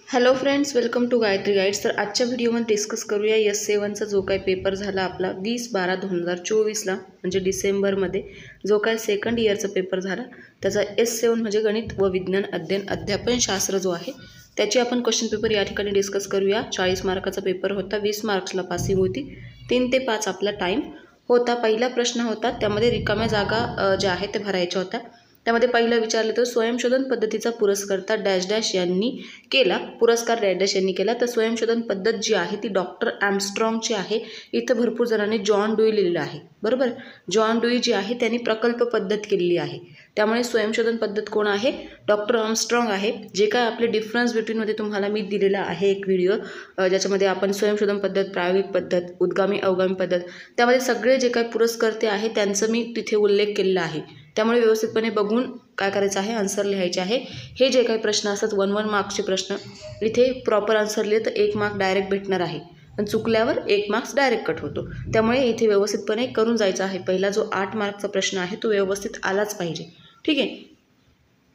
Hello friends, welcome to Gayatri guides. तर आजच्या व्हिडिओमध्ये डिस्कस करूया S7चा जो काही पेपर झाला आपला 20/12/2024ला म्हणजे डिसेंबरमध्ये जो काही सेकंड इयरचा पेपर झाला त्याचा S7 म्हणजे गणित व विज्ञान अध्ययन अध्यापनशास्त्र जो आहे त्याची आपण क्वेश्चन पेपर या ठिकाणी डिस्कस करूया। 40 मार्काचा पेपर होता, 20 मार्क्सला पासिंग होती, 3 ते 5 आपला टाइम होता। पहिला प्रश्न होता त्यामध्ये रिकाम्या जागा ज्या आहेत ते भरायच्या होत्या। त्यामध्ये पहिलं विचारलं तर स्वयंशोधन पद्धतीचा पुरस्कर्ता डॅश डॅश यांनी केला, पुरस्कार डॅश डॅश यांनी केला। तर स्वयंशोधन पद्धत जी आहे ती डॉक्टर आर्मस्ट्रॉंगची आहे। इथं भरपूर जणांनी जॉन डुई लिहिलेलं आहे, बरोबर। जॉन डुई जी आहे त्यांनी प्रकल्प पद्धत केलेली आहे, त्यामुळे स्वयंशोधन पद्धत कोण आहे? डॉक्टर आर्मस्ट्रॉंग आहे। जे काय आपले डिफरन्स बिटवीनमध्ये तुम्हाला मी दिलेला आहे एक व्हिडिओ, ज्याच्यामध्ये आपण स्वयंशोधन पद्धत, प्रायोगिक पद्धत, उद्गामी अवगामी पद्धत, त्यामध्ये सगळे जे काही पुरस्कर्ते आहे त्यांचं मी तिथे उल्लेख केलेला आहे। त्यामुळे व्यवस्थितपणे बघून काय करायचं आहे, आन्सर लिहायचे आहे। हे जे काही प्रश्न असतात 1-1 मार्क्सचे प्रश्न, इथे प्रॉपर आन्सर लिहिले तर 1 मार्क डायरेक्ट भेटणार आहे, पण चुकल्यावर 1 मार्क्स डायरेक्ट कट होतो। त्यामुळे इथे व्यवस्थितपणे करून जायचं आहे। पहिला जो 8 मार्कचा प्रश्न आहे तो व्यवस्थित आलाच पाहिजे, ठीक आहे।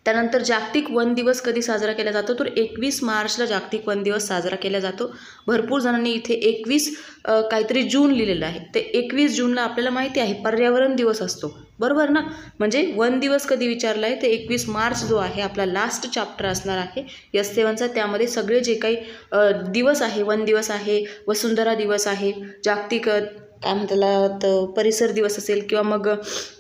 त्यानंतर जागतिक वन दिवस कधी साजरा केला जातो? तर 21 मार्चला जागतिक वन दिवस साजरा केला जातो। भरपूर जणांनी इथे 21 काहीतरी जून लिहिलेलं आहे। ते 21 जूनला आपल्याला माहिती आहे पर्यावरण दिवस असतो, बरोबर ना। म्हणजे वन दिवस कधी विचारला आहे ते 21 मार्च जो आहे आपला लास्ट चॅप्टर असणार आहे S7चा। त्यामध्ये सगळे जे काही दिवस आहे, वन दिवस आहे, वसुंधरा दिवस आहे, जागतिक काय म्हणतात परिसर दिवस असेल किंवा मग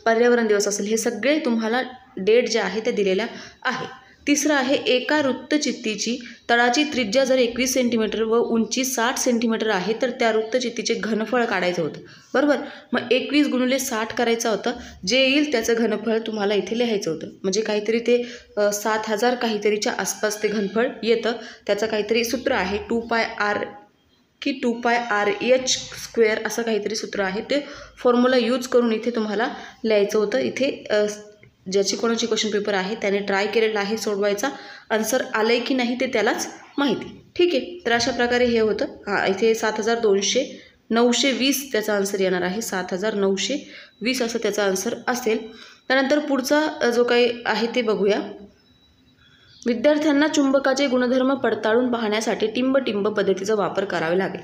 पर्यावरण दिवस असेल, हे सगळे तुम्हाला डेट ज्या आहे त्या दिलेल्या आहे। तिसरं आहे एका वृत्तचित्तीची तळाची त्रिज्या जर 21 सेंटीमीटर व उंची 60 सेंटीमीटर आहे तर त्या वृत्तचित्तीचे घनफळ काढायचं होतं, बरोबर। मग 21 × 60 करायचं होतं, जे येईल त्याचं घनफळ तुम्हाला इथे लिहायचं होतं। म्हणजे काहीतरी ते 7000 काहीतरीच्या आसपास ते घनफळ येतं। त्याचं काहीतरी सूत्र आहे 2πr की 2πrh² असं काहीतरी सूत्र आहे। ते फॉर्म्युला यूज करून इथे तुम्हाला लिहायचं होतं। इथे ज्याची कोणाची क्वेश्चन पेपर आहे त्याने ट्राय केलेला आहे सोडवायचा, आन्सर आलंय की नाही ते त्यालाच माहिती, ठीक आहे। तर अशा प्रकारे हे होतं। इथे 7200 त्याचा आन्सर येणार आहे, 7920 असं त्याचा आन्सर असेल। त्यानंतर पुढचा जो काही आहे ते बघूया। विद्यार्थ्यांना चुंबकाचे गुणधर्म पडताळून पाहण्यासाठी टिंब पद्धतीचा वापर करावा लागेल।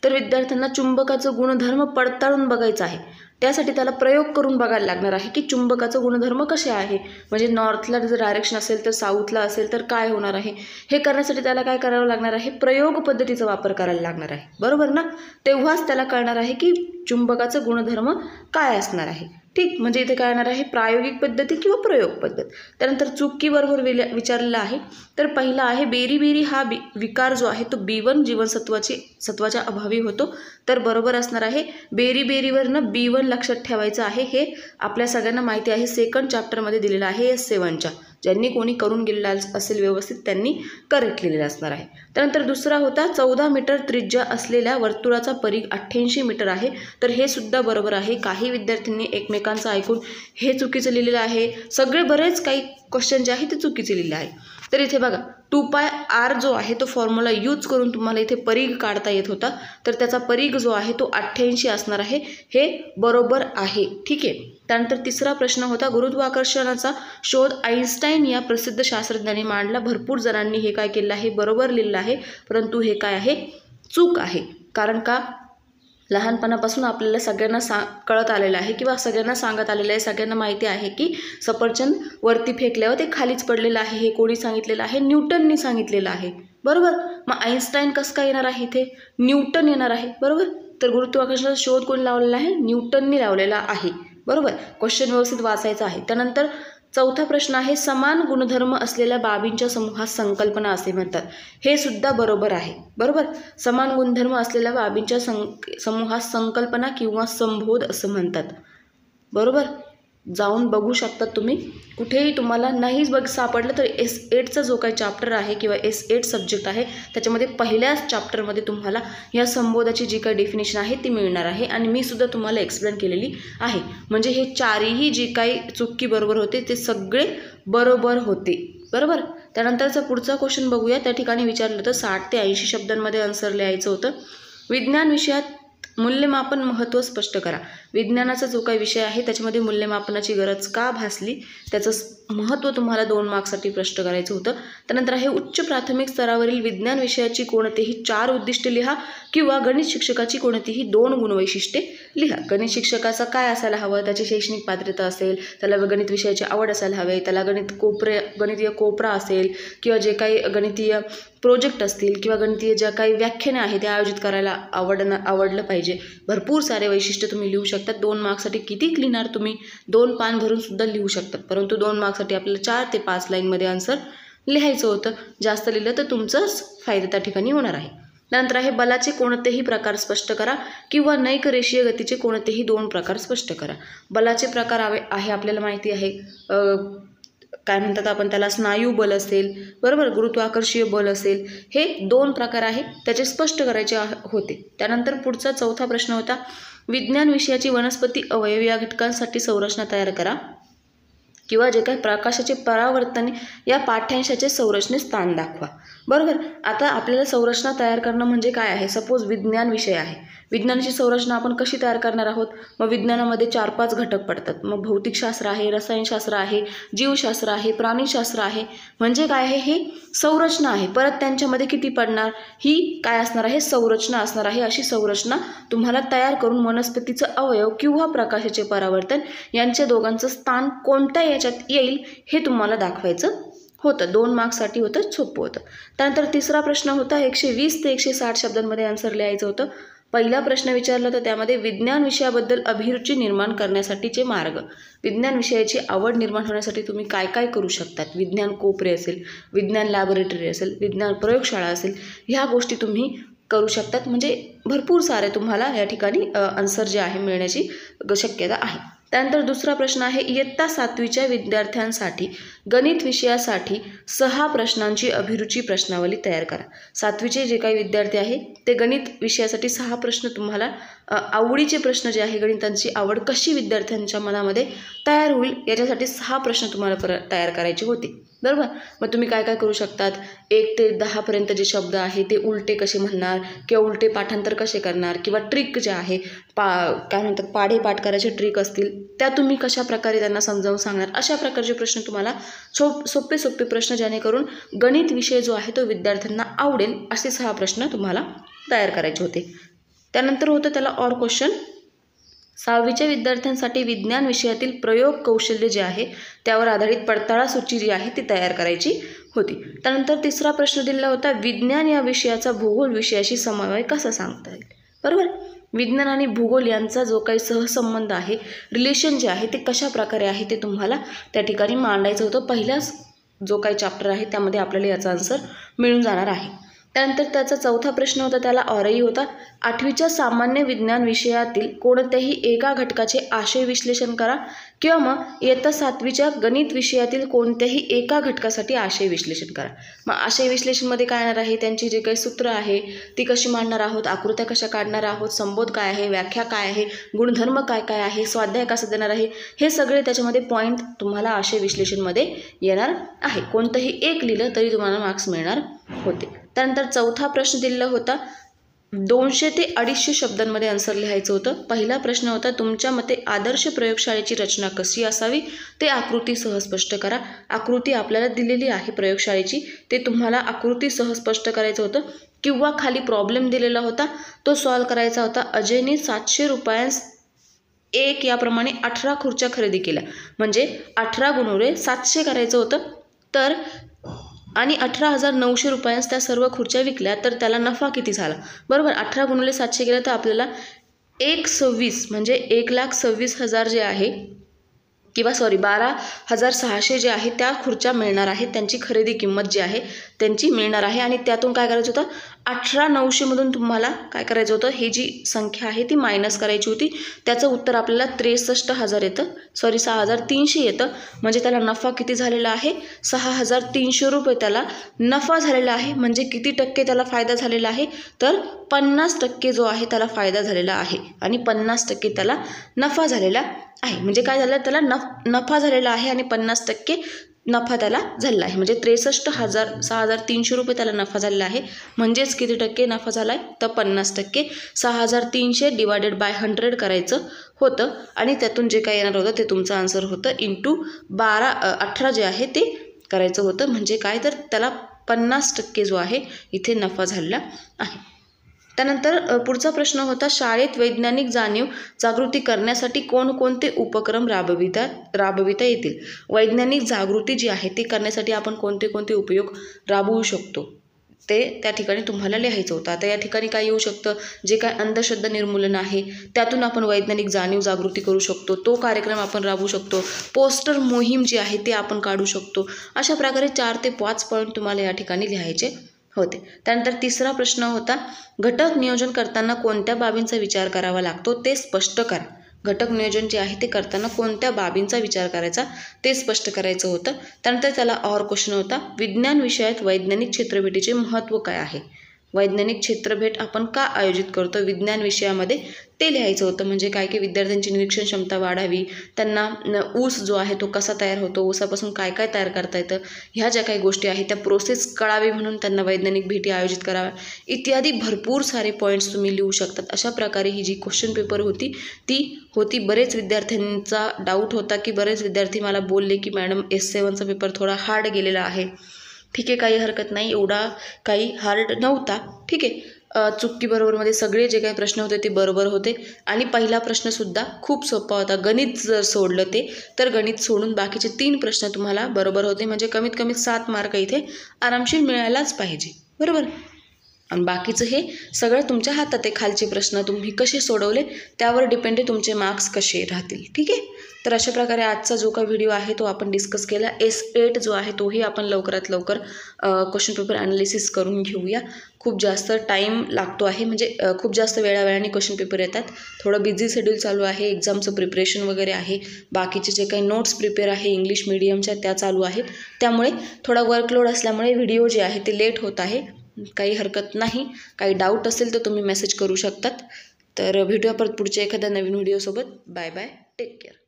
तर विद्यार्थ्यांना चुंबकाचं गुणधर्म पडताळून बघायचं आहे, त्यासाठी त्याला प्रयोग करून बघायला लागणार आहे की चुंबकाचं गुणधर्म कसे आहे। म्हणजे नॉर्थला जर डायरेक्शन असेल तर साऊथला असेल तर काय होणार आहे, हे करण्यासाठी त्याला काय करावं लागणार आहे? प्रयोग पद्धतीचा वापर करायला लागणार आहे, बरोबर ना। तेव्हाच त्याला कळणार आहे की चुंबकाचं गुणधर्म काय असणार आहे, ठीक। म्हणजे इथे काय येणार आहे? प्रायोगिक पद्धती किंवा प्रयोग पद्धत। त्यानंतर चुकी बरोबर विचारलेला आहे। तर पहिला आहे बेरी हा विकार जो आहे तो B1 जीवनसत्वाच्या अभावी होतो। तर बरोबर असणार आहे बेरीवरनं B1 लक्षात ठेवायचं आहे। हे आपल्या सगळ्यांना माहिती आहे, सेकंड चॅप्टरमध्ये दिलेलं आहे S7च्या। ज्यांनी कोणी करून गेलेला असेल व्यवस्थित त्यांनी करेक्ट लिहिलेलं असणार आहे। त्यानंतर दुसरा होता 14 मीटर त्रिज्या असलेल्या वर्तुळाचा परिघ 88 मीटर आहे। तर हे सुद्धा बरोबर आहे। काही विद्यार्थ्यांनी एकमेकांचं ऐकून हे चुकीचं लिहिलेलं आहे, सगळे बरेच काही क्वेश्चन जे आहे ते चुकीचे लिहिलेले आहे। तर इथे बघा 2πr जो आहे तो फॉर्म्युला यूज करून तुम्हाला इथे परिघ काढता येत होता, तर त्याचा परिघ जो आहे तो 88 असणार आहे, हे बरोबर आहे, ठीक आहे। त्यानंतर तिसरा प्रश्न होता गुरुत्वाकर्षणाचा शोध आईन्स्टाईन या प्रसिद्ध शास्त्रज्ञाने मांडला। भरपूर जणांनी हे काय केलं आहे? बरोबर लिहिलं आहे, परंतु हे काय आहे? चूक आहे। कारण का? लहानपणापासून आपल्याला सगळ्यांना कळत आलेलं आहे किंवा सगळ्यांना सांगत आलेलं आहे, सगळ्यांना माहिती आहे की सफरचंद वरती फेकल्यावर ते खालीच पडलेलं आहे। हे कोणी सांगितलेलं आहे? न्यूटनने सांगितलेलं आहे, बरोबर। मग आईन्स्टाईन कसं काय येणार आहे? इथे न्यूटन येणार आहे, बरोबर। तर गुरुत्वाकर्षणाचा शोध कोणी लावलेला आहे? न्यूटनने लावलेला आहे, बरोबर। क्वेश्चन व्यवस्थित वाचायचा आहे। त्यानंतर चौथा प्रश्न आहे समान गुणधर्म असलेल्या बाबींच्या समूहास संकल्पना असे म्हणतात। हे सुद्धा बरोबर आहे, बरोबर। समान गुणधर्म असलेल्या बाबींच्या समूहास संकल्पना किंवा संबोध असं म्हणतात, बरोबर। जाऊन बघू शकतात तुम्ही, कुठेही तुम्हाला नाहीच सापडलं तर S8चा जो काही चॅप्टर आहे किंवा S8 सब्जेक्ट आहे त्याच्यामध्ये पहिल्याच चॅप्टरमध्ये तुम्हाला या संबोधाची जी काही डेफिनेशन आहे ती मिळणार आहे आणि मी सुद्धा तुम्हाला एक्सप्लेन केलेली आहे। म्हणजे हे चारही जे काही चुकी बरोबर होते ते सगळे बरोबर होते, बरोबर। त्यानंतरचा पुढचा क्वेश्चन बघूया। त्या ठिकाणी विचारलं तर 60 ते 80 शब्दांमध्ये आन्सर लिहायचं होतं। विज्ञान विषयात मूल्यमापन महत्त्व स्पष्ट करा। विज्ञानाचा जो काही विषय आहे त्याच्यामध्ये मूल्यमापनाची गरज का भासली, त्याचं महत्त्व तुम्हाला 2 मार्क्ससाठी प्रश्न करायचं होतं. त्यानंतर आहे उच्च प्राथमिक स्तरावरील विज्ञान विषयाची कोणतीही 4 उद्दिष्टे लिहा किंवा गणित शिक्षकाची कोणतीही 2 गुणवैशिष्ट्ये लिहा. गणित शिक्षकाचं काय असायला हवं, त्याची शैक्षणिक पात्रता असेल, त्याला गणित विषयाची आवड असायला हवे, त्याला गणितीय कोपरा असेल किंवा जे काही गणितीय प्रोजेक्ट असतील किंवा गणितीय ज्या काही व्याख्याने आहेत त्या आयोजित करायला आवडलं पाहिजे. भरपूर सारे वैशिष्ट्य तुम्ही लिहू शकतात. 2 मार्क्ससाठी किती लिहिणार तुम्ही, 2 पान भरून सुद्धा लिहू शकतात, परंतु 2 मार्क्ससाठी आपल्याला 4 ते 5 लाईनमध्ये आन्सर लिहायचं होतं. जास्त लिहिलं तर तुमचंच फायदा त्या ठिकाणी होणार आहे. त्यानंतर आहे बलाचे कोणतेही प्रकार स्पष्ट करा किंवा नैक रेषीय गतीचे कोणतेही 2 प्रकार स्पष्ट करा. बलाचे प्रकार आहे आपल्याला माहिती आहे, काय म्हणतात आपण त्याला, स्नायू बल असेल, बरोबर, गुरुत्वाकर्षीय बल असेल, हे 2 प्रकार आहे त्याचे स्पष्ट करायचे होते. त्यानंतर पुढचा 4था प्रश्न होता, विज्ञान विषयाची वनस्पती अवयव या घटकांसाठी संरचना तयार करा किंवा जे काही प्रकाशाचे परावर्तन या पाठ्यांशाचे संरचनेत स्थान दाखवा. बरोबर, आता आपल्याला संरचना तयार करणं म्हणजे काय आहे, सपोज विज्ञान विषय आहे, विज्ञानाची संरचना आपण कशी तयार करणार आहोत. मग विज्ञानामध्ये 4-5 घटक पडतात. मग भौतिकशास्त्र आहे, रसायनशास्त्र आहे, जीवशास्त्र आहे, प्राणीशास्त्र आहे. म्हणजे काय आहे, हे संरचना आहे. परत त्यांच्यामध्ये किती पडणार, ही काय असणार आहे, संरचना असणार आहे. अशी संरचना तुम्हाला तयार करून वनस्पतीचं अवयव किंवा प्रकाशाचे परावर्तन यांच्या दोघांचं स्थान कोणत्या याच्यात येईल हे तुम्हाला दाखवायचं होतं. 2 मार्क्ससाठी होतं, सोपं होतं. त्यानंतर 3रा प्रश्न होता 120 ते 160 शब्दांमध्ये आन्सर लिहायचं होतं. पहिला प्रश्न विचारला तर त्यामध्ये विज्ञान विषयाबद्दल अभिरुची निर्माण करण्यासाठीचे मार्ग. विज्ञान विषयाची आवड निर्माण होण्यासाठी तुम्ही काय काय करू शकतात. विज्ञान कोपरे असेल, विज्ञान लॅबोरेटरी असेल, विज्ञान प्रयोगशाळा असेल, ह्या गोष्टी तुम्ही करू शकतात. म्हणजे भरपूर सारे तुम्हाला या ठिकाणी आन्सर जे आहे मिळण्याची शक्यता आहे. त्यानंतर 2रा प्रश्न आहे, इयत्ता 7वीच्या विद्यार्थ्यांसाठी गणित विषयासाठी 6 प्रश्नांची अभिरुची प्रश्नावली तयार करा. 7वीचे जे काही विद्यार्थी आहे ते गणित विषयासाठी 6 प्रश्न तुम्हाला आवडीचे प्रश्न जे आहे, गणितांची आवड कशी विद्यार्थ्यांच्या मनामध्ये तयार होईल याच्यासाठी 6 प्रश्न तुम्हाला तयार करायचे होते. बरोबर, मग तुम्ही काय काय करू शकतात, 1 ते 10 पर्यंत जे शब्द आहे ते उलटे कसे म्हणणार किंवा उलटे पाठांतर कसे करणार किंवा ट्रिक जे आहे, काय म्हणतात पाढे पाठ करायचे ट्रिक असतील त्या तुम्ही कशा प्रकारे त्यांना समजावून सांगणार. अशा प्रकारचे प्रश्न तुम्हाला सोपे प्रश्न जेणेकरून गणित विषय जो आहे तो विद्यार्थ्यांना आवडेल असे 6 प्रश्न तुम्हाला तयार करायचे होते. त्यानंतर होतं त्याला ऑर क्वेश्चन. 6वीच्या विद्यार्थ्यांसाठी विज्ञान विषयातील प्रयोग कौशल्य जे आहे त्यावर आधारित पडताळा सूची जी आहे ती तयार करायची होती. त्यानंतर 3रा प्रश्न दिलेला होता, विज्ञान या विषयाचा भूगोल विषयाशी समन्वय कसा सांगता येईल. बरोबर, विज्ञान आणि भूगोल यांचा जो काही सहसंबंध आहे, रिलेशन जे आहे ते कशा प्रकारे आहे ते तुम्हाला त्या ठिकाणी मांडायचं होतं. पहिलाच जो काही चॅप्टर आहे त्यामध्ये आपल्याला याचा आन्सर मिळून जाणार आहे. त्यानंतर त्याचा 4था प्रश्न होता त्याला ऑरही होता, 8वीच्या सामान्य विज्ञान विषयातील कोणत्याही एका घटकाचे आशय विश्लेषण करा किंवा मग इयत्ता 7वीच्या गणित विषयातील कोणत्याही एका घटकासाठी आशय विश्लेषण करा. मग आशय विश्लेषणमध्ये काय येणार आहे, त्यांची जे काही सूत्र आहे ती कशी मांडणार आहोत, आकृत्या कशा काढणार आहोत, संबोध काय आहे, व्याख्या काय आहे, गुणधर्म काय काय आहे, स्वाध्याय कसा देणार आहे, हे सगळे त्याच्यामध्ये पॉईंट तुम्हाला आशय विश्लेषणमध्ये येणार आहे. कोणतंही एक लिहिलं तरी तुम्हाला मार्क्स मिळणार होते. त्यानंतर 4था प्रश्न दिलेला होता, 200 ते 250 शब्दांमध्ये आन्सर लिहायचं होतं. पहिला प्रश्न होता, तुमच्या मते आदर्श प्रयोगशाळेची रचना कशी असावी ते आकृतीसह स्पष्ट करा. आकृती आपल्याला दिलेली आहे प्रयोगशाळेची, ते तुम्हाला आकृतीसह स्पष्ट करायचं होतं किंवा खाली प्रॉब्लेम दिलेला होता तो सॉल्व करायचा होता. अजयने 700 रुपयांस 1 याप्रमाणे 18 खुर्च्या खरेदी केल्या. म्हणजे 18 गुणुले 700 करायचं होतं. तर आणि 18,900 रुपयांस त्या सर्व खुर्च्या विकल्या तर त्याला नफा किती झाला. बरोबर, 18 गुणिले 700 केलं तर आपल्याला 1,26 म्हणजे 1,26,000 जे आहे किंवा 12,600 जे आहे त्या खुर्च्या मिळणार आहेत. त्यांची खरेदी किंमत जी आहे त्यांची मिळणार आहे. आणि त्यातून काय करायचं होतं, 18,900मधून तुम्हाला काय करायचं होतं, ही जी संख्या आहे ती मायनस करायची होती. त्याचं उत्तर आपल्याला 63,000 येतं, 6,300 येतं. म्हणजे त्याला नफा किती झालेला आहे, 6,300 रुपये त्याला नफा झालेला आहे. म्हणजे किती टक्के त्याला फायदा झालेला आहे, तर 50% जो आहे त्याला फायदा झालेला आहे आणि 50% त्याला नफा झालेला आहे. म्हणजे काय झालं, त्याला नफा झालेला आहे आणि 50% नफा त्याला झालेला आहे. म्हणजे 6,300 रुपये त्याला नफा झालेला आहे. म्हणजेच किती टक्के नफा झाला आहे, तर 50%. 6,300 / 100 करायचं होतं आणि त्यातून जे काही येणार होतं ते तुमचं आन्सर होतं इंटू 18 जे आहे ते करायचं होतं. म्हणजे काय तर त्याला 50% जो आहे इथे नफा झालेला आहे. त्यानंतर पुढचा प्रश्न होता, शाळेत वैज्ञानिक जाणीव जागृती करण्यासाठी कोणकोणते उपक्रम राबविता येतील. वैज्ञानिक जागृती जी आहे ती करण्यासाठी आपण कोणते कोणते उपयोग राबवू शकतो ते त्या ठिकाणी तुम्हाला लिहायचं होतं. आता या ठिकाणी काय येऊ शकतं, जे काय अंधश्रद्धा निर्मूलन आहे त्यातून आपण वैज्ञानिक जाणीव जागृती करू शकतो, तो कार्यक्रम आपण राबवू शकतो. पोस्टर मोहीम जी आहे ते आपण काढू शकतो. अशा प्रकारे 4 ते 5 पॉईंट तुम्हाला या ठिकाणी लिहायचे होते. त्यानंतर तिसरा प्रश्न होता, घटक नियोजन करताना कोणत्या बाबींचा विचार करावा लागतो ते स्पष्ट करा. घटक नियोजन जे आहे ते करताना कोणत्या बाबींचा विचार करायचा ते स्पष्ट करायचं होतं. त्यानंतर त्याला और क्वेश्चन होता, विज्ञान विषयात वैज्ञानिक क्षेत्रभेटीचे महत्त्व काय आहे. वैज्ञानिक क्षेत्रभेट आपण का आयोजित करतो विज्ञान विषयामध्ये ते लिहायचं होतं. म्हणजे काय की विद्यार्थ्यांची निरीक्षण क्षमता वाढावी, त्यांना ऊस जो आहे तो कसा तयार होतो, ऊसापासून काय काय तयार करता येतं, ह्या ज्या काही गोष्टी आहेत त्या प्रोसेस कळावी म्हणून त्यांना वैज्ञानिक भेटी आयोजित कराव्या इत्यादी भरपूर सारे पॉईंट्स तुम्ही लिहू शकतात. अशा प्रकारे ही जी क्वेश्चन पेपर होती ती होती. बरेच विद्यार्थ्यांचा डाऊट होता की बरेच विद्यार्थी मला बोलले की मॅडम S7चा पेपर थोडा हार्ड गेलेला आहे. ठीक आहे, काही हरकत नाही, एवढा काही हार्ड नव्हता. ठीक आहे, चुटकी बरोबरमध्ये सगळे जे काही प्रश्न होते ते बरोबर होते आणि पहिला प्रश्नसुद्धा खूप सोपा होता. गणित जर सोडलं ते तर गणित सोडून बाकीचे 3 प्रश्न तुम्हाला बरोबर होते. म्हणजे कमीत कमी 7 मार्क इथे आरामशीर मिळायलाच पाहिजे, बरोबर. आणि बाकीचं हे सगळं तुमच्या हातात आहे. खालचे प्रश्न तुम्ही कसे सोडवले त्यावर डिपेंड आहे तुमचे मार्क्स कसे राहतील. ठीक आहे, तर अशा प्रकारे आजचा जो काही व्हिडिओ आहे तो आपण डिस्कस केला. S8 जो आहे तोही आपण लवकरात लवकर क्वेश्चन पेपर ॲनालिसिस करून घेऊया. खूप जास्त टाईम लागतो आहे, म्हणजे खूप जास्त वेळावेळाने क्वेश्चन पेपर येतात. थोडं बिझी शेड्यूल चालू आहे, एक्झामचं प्रिपरेशन वगैरे आहे, बाकीचे जे काही नोट्स प्रिपेअर आहे इंग्लिश मीडियमच्या त्या चालू आहेत. त्यामुळे थोडा वर्कलोड असल्यामुळे व्हिडिओ जे आहे ते लेट होत आहे. काही हरकत नाही, काही डाऊट असेल तर तुम्ही मेसेज करू शकतात. तर भेटूया परत पुढच्या एखाद्या नवीन व्हिडिओसोबत. Bye bye, take care.